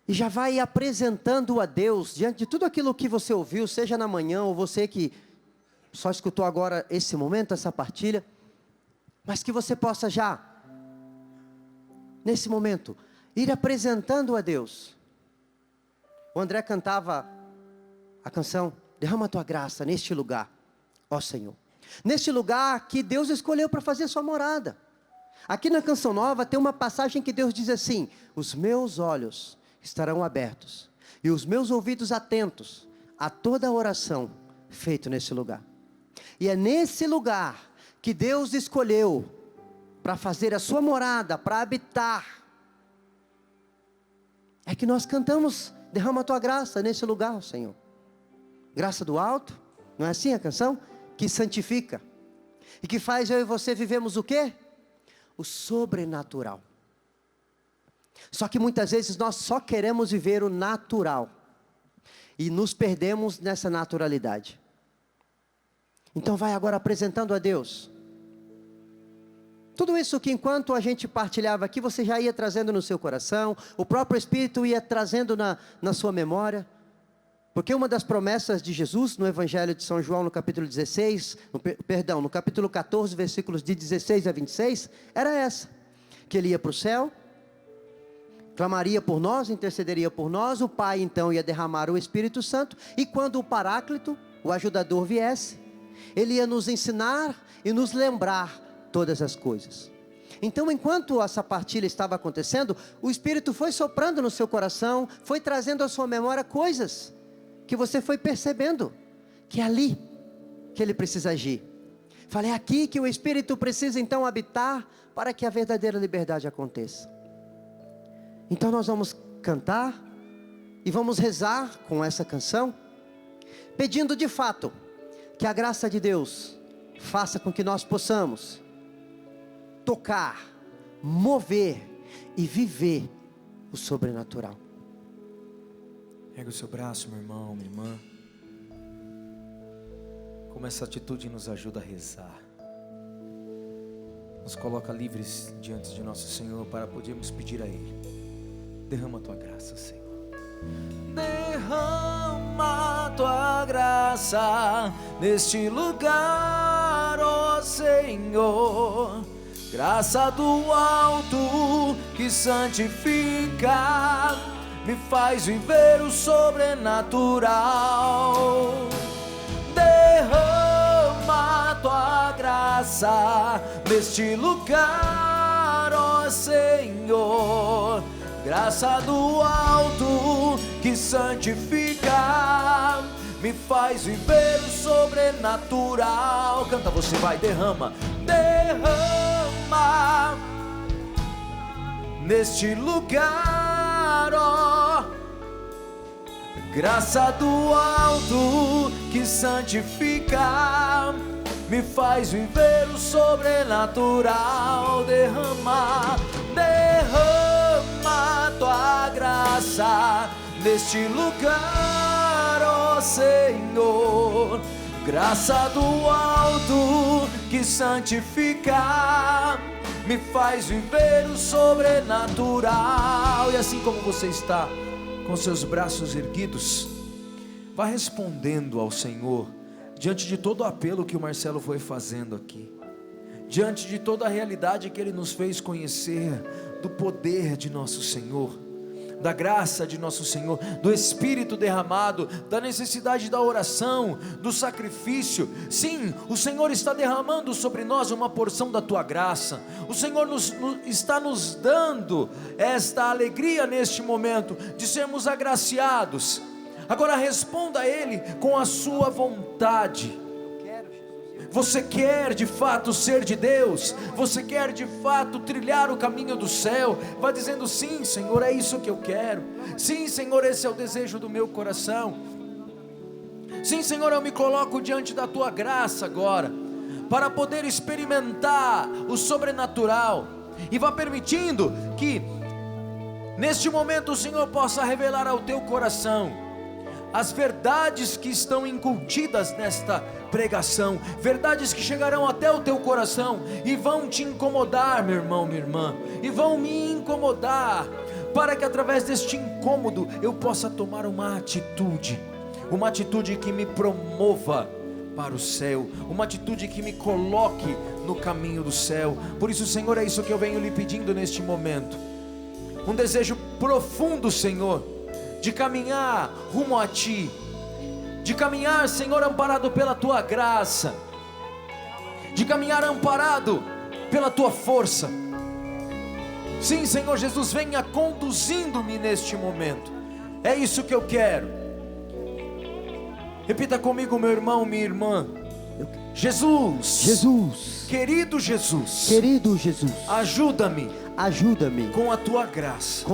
E já vai apresentando a Deus, diante de tudo aquilo que você ouviu, seja na manhã, ou você que só escutou agora esse momento, essa partilha, mas que você possa já, nesse momento, ir apresentando a Deus. O André cantava a canção, derrama a tua graça neste lugar, ó Senhor. Neste lugar que Deus escolheu para fazer sua morada. Aqui na Canção Nova tem uma passagem que Deus diz assim, os meus olhos estarão abertos, e os meus ouvidos atentos a toda oração feita nesse lugar. E é nesse lugar que Deus escolheu para fazer a sua morada, para habitar. É que nós cantamos, derrama a tua graça nesse lugar, Senhor. Graça do alto, não é assim a canção? Que santifica. E que faz eu e você vivemos o quê? O sobrenatural. Só que muitas vezes nós só queremos viver o natural. E nos perdemos nessa naturalidade. Então vai agora apresentando a Deus. Tudo isso que enquanto a gente partilhava aqui, você já ia trazendo no seu coração, o próprio Espírito ia trazendo na sua memória. Porque uma das promessas de Jesus, no Evangelho de São João, no capítulo 16, no capítulo 14, versículos de 16 a 26, era essa. Que ele ia para o céu, clamaria por nós, intercederia por nós, o Pai então ia derramar o Espírito Santo, e quando o Paráclito, o ajudador viesse, ele ia nos ensinar e nos lembrar todas as coisas. Então enquanto essa partilha estava acontecendo, o Espírito foi soprando no seu coração, foi trazendo à sua memória coisas que você foi percebendo, que é ali que ele precisa agir. Falei, é aqui que o Espírito precisa então habitar, para que a verdadeira liberdade aconteça. Então nós vamos cantar, e vamos rezar com essa canção, pedindo de fato, que a graça de Deus, faça com que nós possamos, tocar, mover, e viver o sobrenatural. Pega o seu braço, meu irmão, minha irmã. Como essa atitude nos ajuda a rezar. Nos coloca livres diante de nosso Senhor para podermos pedir a Ele. Derrama a tua graça, Senhor. Derrama a tua graça neste lugar, ó Senhor. Graça do alto que santifica, me faz viver o sobrenatural. Derrama a tua graça neste lugar, ó Senhor. Graça do alto que santifica, me faz viver o sobrenatural. Canta, você vai, derrama. Derrama neste lugar, ó, graça do alto que santifica, me faz viver o sobrenatural. Derrama, derrama tua graça neste lugar, ó Senhor. Graça do alto que santifica, me faz viver o sobrenatural. E assim como você está com seus braços erguidos, vá respondendo ao Senhor, diante de todo o apelo que o Marcelo foi fazendo aqui, diante de toda a realidade que ele nos fez conhecer, do poder de nosso Senhor, da graça de nosso Senhor, do Espírito derramado, da necessidade da oração, do sacrifício. Sim, o Senhor está derramando sobre nós uma porção da tua graça. O Senhor está nos dando esta alegria neste momento de sermos agraciados. Agora responda a Ele com a sua vontade. Você quer de fato ser de Deus? Você quer de fato trilhar o caminho do céu? Vá dizendo: sim, Senhor, é isso que eu quero. Sim, Senhor, esse é o desejo do meu coração. Sim, Senhor, eu me coloco diante da tua graça agora, para poder experimentar o sobrenatural. E vá permitindo que neste momento o Senhor possa revelar ao teu coração as verdades que estão incutidas nesta pregação, verdades que chegarão até o teu coração e vão te incomodar, meu irmão, minha irmã, e vão me incomodar, para que através deste incômodo eu possa tomar uma atitude que me promova para o céu, uma atitude que me coloque no caminho do céu. Por isso, Senhor, é isso que eu venho lhe pedindo neste momento, um desejo profundo, Senhor, de caminhar rumo a Ti, de caminhar, Senhor, amparado pela Tua graça, de caminhar amparado pela Tua força. Sim, Senhor Jesus, venha conduzindo-me neste momento. É isso que eu quero. Repita comigo, meu irmão, minha irmã. Jesus, Jesus, querido Jesus, ajuda-me com a tua graça,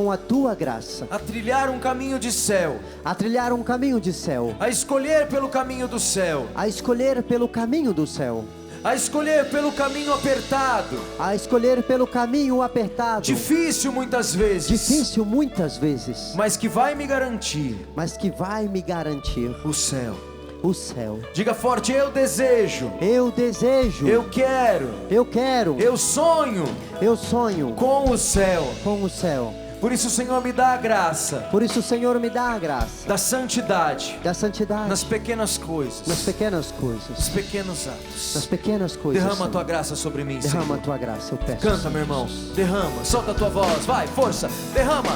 a trilhar um caminho de céu, a escolher pelo caminho do céu, a escolher pelo caminho apertado, difícil muitas vezes, mas que vai me garantir o céu. Diga forte: eu desejo, eu quero, eu sonho com o céu. Por isso, Senhor, me dá a graça, da santidade, nas pequenas coisas, nos pequenos atos. Derrama a tua graça sobre mim, Senhor. Derrama a tua graça, eu peço. Canta, meu irmão, derrama, solta a tua voz, vai, força, derrama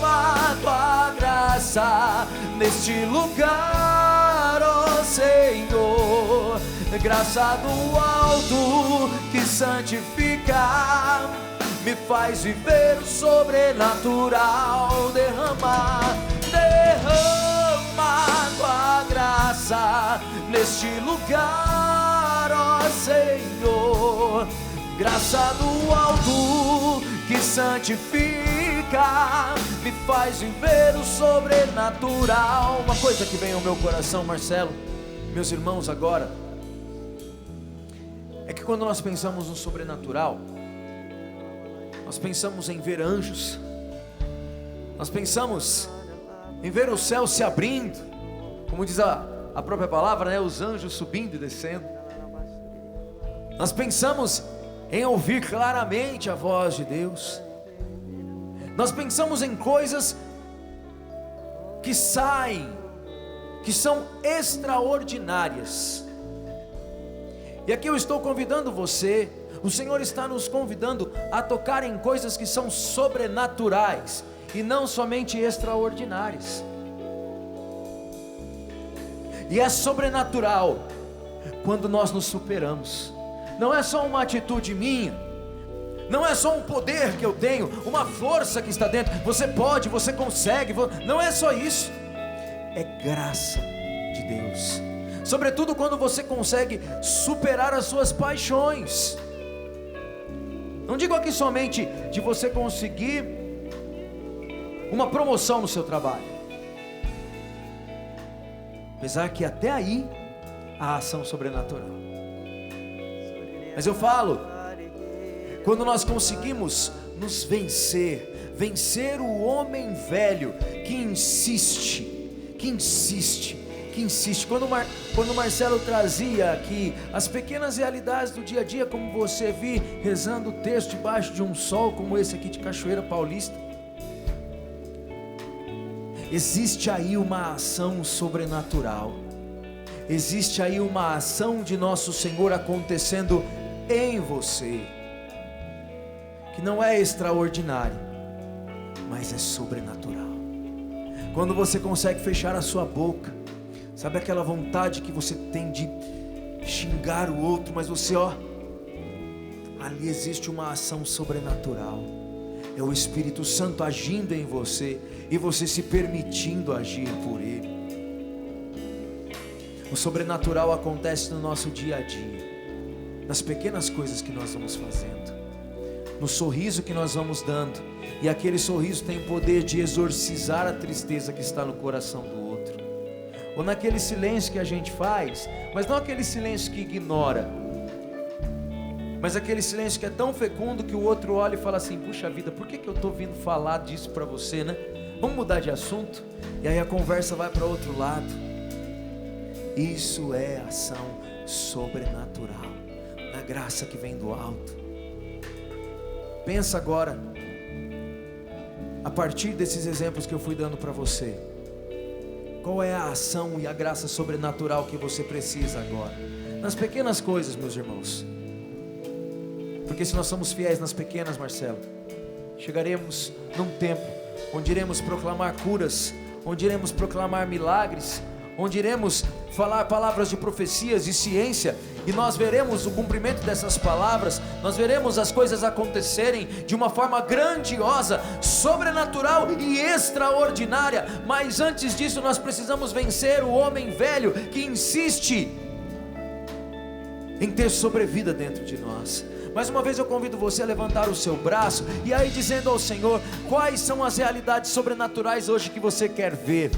a tua graça neste lugar, ó Senhor. Graça do alto que santifica, me faz viver o sobrenatural. Derrama tua graça neste lugar, ó Senhor. Graça do alto que santifica, me faz viver o sobrenatural. Uma coisa que vem ao meu coração, Marcelo, meus irmãos, agora, é que quando nós pensamos no sobrenatural, nós pensamos em ver anjos, nós pensamos em ver o céu se abrindo, como diz a própria palavra, né? Os anjos subindo e descendo. Nós pensamos em ouvir claramente a voz de Deus. Nós pensamos em coisas que são extraordinárias. E aqui eu estou convidando você, o Senhor está nos convidando a tocar em coisas que são sobrenaturais e não somente extraordinárias. E é sobrenatural quando nós nos superamos. Não é só uma atitude minha, não é só um poder que eu tenho, uma força que está dentro. Você pode, você consegue, não é só isso. É graça de Deus. Sobretudo quando você consegue superar as suas paixões. Não digo aqui somente de você conseguir uma promoção no seu trabalho, apesar que até aí a ação sobrenatural. Mas eu falo, quando nós conseguimos nos vencer o homem velho que insiste. Quando o Marcelo trazia aqui as pequenas realidades do dia a dia, como você viu rezando o texto debaixo de um sol como esse aqui de Cachoeira Paulista, existe aí uma ação sobrenatural, existe aí uma ação de nosso Senhor acontecendo em você, que não é extraordinário, mas é sobrenatural. Quando você consegue fechar a sua boca, sabe aquela vontade que você tem de xingar o outro, mas você, ali existe uma ação sobrenatural. É o Espírito Santo agindo em você e você se permitindo agir por Ele. O sobrenatural acontece no nosso dia a dia, nas pequenas coisas que nós vamos fazendo, no sorriso que nós vamos dando, e aquele sorriso tem o poder de exorcizar a tristeza que está no coração do outro, ou naquele silêncio que a gente faz, mas não aquele silêncio que ignora, mas aquele silêncio que é tão fecundo que o outro olha e fala assim: puxa vida, por que eu estou vindo falar disso para você, né? Vamos mudar de assunto? E aí a conversa vai para outro lado. Isso é ação sobrenatural, na graça que vem do alto. Pensa agora, a partir desses exemplos que eu fui dando para você, qual é a ação e a graça sobrenatural que você precisa agora? Nas pequenas coisas, meus irmãos. Porque se nós somos fiéis nas pequenas, Marcelo, chegaremos num tempo onde iremos proclamar curas, onde iremos proclamar milagres, onde iremos falar palavras de profecias e ciência, e nós veremos o cumprimento dessas palavras, nós veremos as coisas acontecerem de uma forma grandiosa, sobrenatural e extraordinária. Mas antes disso nós precisamos vencer o homem velho que insiste em ter sobrevida dentro de nós. Mais uma vez eu convido você a levantar o seu braço e aí dizendo ao Senhor, quais são as realidades sobrenaturais hoje que você quer ver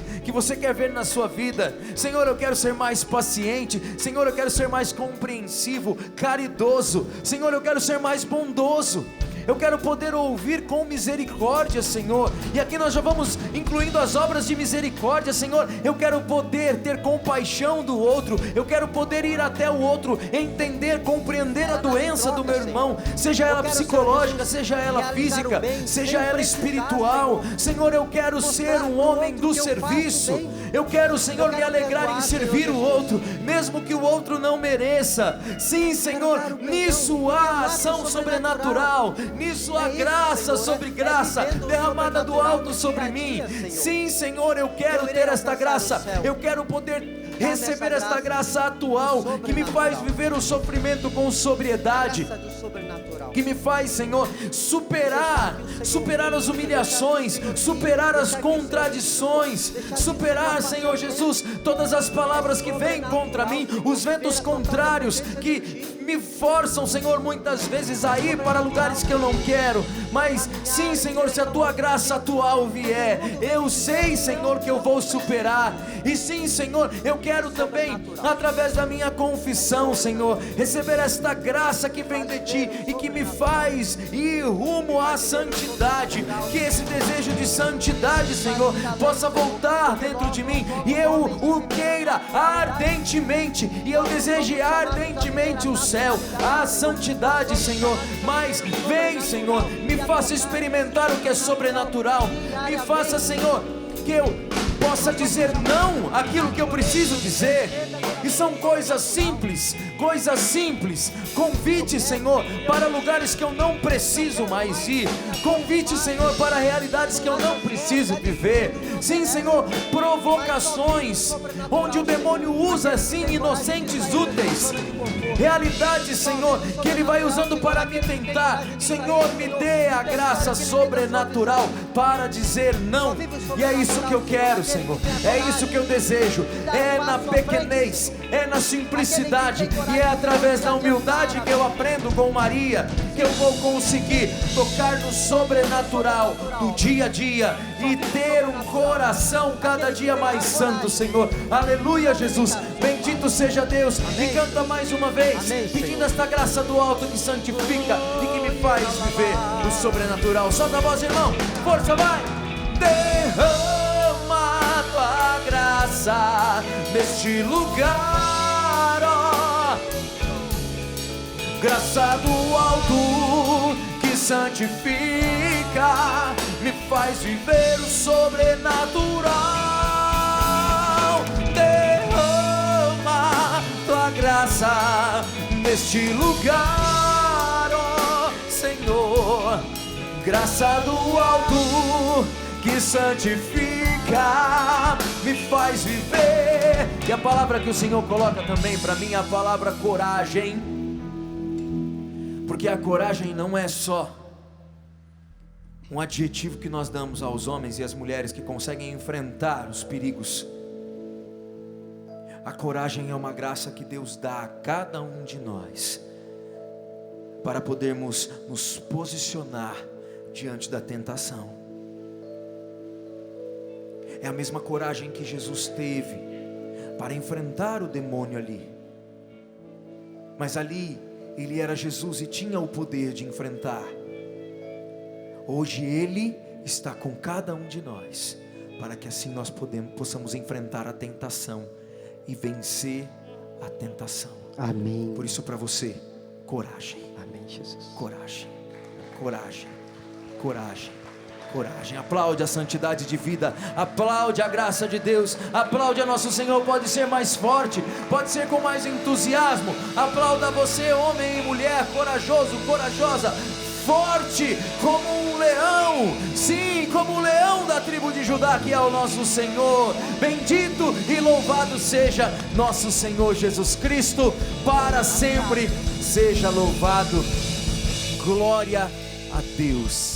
na sua vida. Senhor, eu quero ser mais paciente. Senhor, eu quero ser mais compreensivo, caridoso. Senhor, eu quero ser mais bondoso. Eu quero poder ouvir com misericórdia, Senhor. E aqui nós já vamos incluindo as obras de misericórdia, Senhor. Eu quero poder ter compaixão do outro. Eu quero poder ir até o outro, entender, compreender a doença do meu irmão, seja ela psicológica, seja ela física, seja ela espiritual. Senhor, eu quero ser um homem do serviço. Eu quero, Senhor, me alegrar em servir o outro, mesmo que o outro não mereça. Sim, Senhor, nisso há ação sobrenatural. Nisso há graça sobre graça derramada do alto sobre mim. Sim, Senhor, eu quero ter esta graça. Eu quero poder receber esta graça atual que me faz viver o sofrimento com sobriedade, que me faz, Senhor, superar as humilhações, superar as contradições, superar, Senhor Jesus, todas as palavras que vêm contra mim, os ventos contrários que me forçam, Senhor, muitas vezes a ir para lugares que eu não quero. Mas sim, Senhor, se a tua graça atual vier, eu sei, Senhor, que eu vou superar. E sim, Senhor, eu quero também, através da minha confissão, Senhor, receber esta graça que vem de ti e que me faz ir rumo à santidade. Que esse desejo de santidade, Senhor, possa voltar dentro de mim e eu o queira ardentemente, e eu deseje ardentemente o céu, a santidade, Senhor. Mas vem, Senhor, me faça experimentar o que é sobrenatural. Me faça, Senhor, que eu possa dizer não àquilo que eu preciso dizer. E são coisas simples. Convite, Senhor, para lugares que eu não preciso mais ir. Convite, Senhor, para realidades que eu não preciso viver. Sim, Senhor, provocações onde o demônio usa assim inocentes úteis. Realidades, Senhor, que ele vai usando para me tentar. Senhor, me dê a graça sobrenatural para dizer não. E é isso que eu quero, Senhor. É isso que eu desejo. É na pequenez, é na simplicidade e é através da humildade que eu aprendo com Maria, que eu vou conseguir tocar no sobrenatural do dia a dia e ter um coração cada dia mais santo, Senhor. Aleluia, Jesus, bendito seja Deus. E canta mais uma vez, pedindo esta graça do alto que santifica e que me faz viver o sobrenatural. Solta a voz, irmão, força, vai! Derrama tua graça neste lugar, ó. Graça do alto que santifica, me faz viver o sobrenatural. Derrama tua graça neste lugar, ó Senhor. Graça do alto que santifica, me faz viver. E a palavra que o Senhor coloca também para mim é a palavra coragem, porque a coragem não é só um adjetivo que nós damos aos homens e às mulheres que conseguem enfrentar os perigos. A coragem é uma graça que Deus dá a cada um de nós para podermos nos posicionar diante da tentação. É a mesma coragem que Jesus teve para enfrentar o demônio ali. Mas ali ele era Jesus e tinha o poder de enfrentar. Hoje ele está com cada um de nós, para que assim nós possamos enfrentar a tentação e vencer a tentação. Amém. Por isso, para você, coragem. Amém, Jesus. Coragem, coragem, coragem, coragem. Aplaude a santidade de vida, aplaude a graça de Deus, aplaude a nosso Senhor. Pode ser mais forte, pode ser com mais entusiasmo. Aplauda você, homem e mulher, corajoso, corajosa, forte como um leão, sim, como o leão da tribo de Judá, que é o nosso Senhor. Bendito e louvado seja nosso Senhor Jesus Cristo, para sempre seja louvado. Glória a Deus.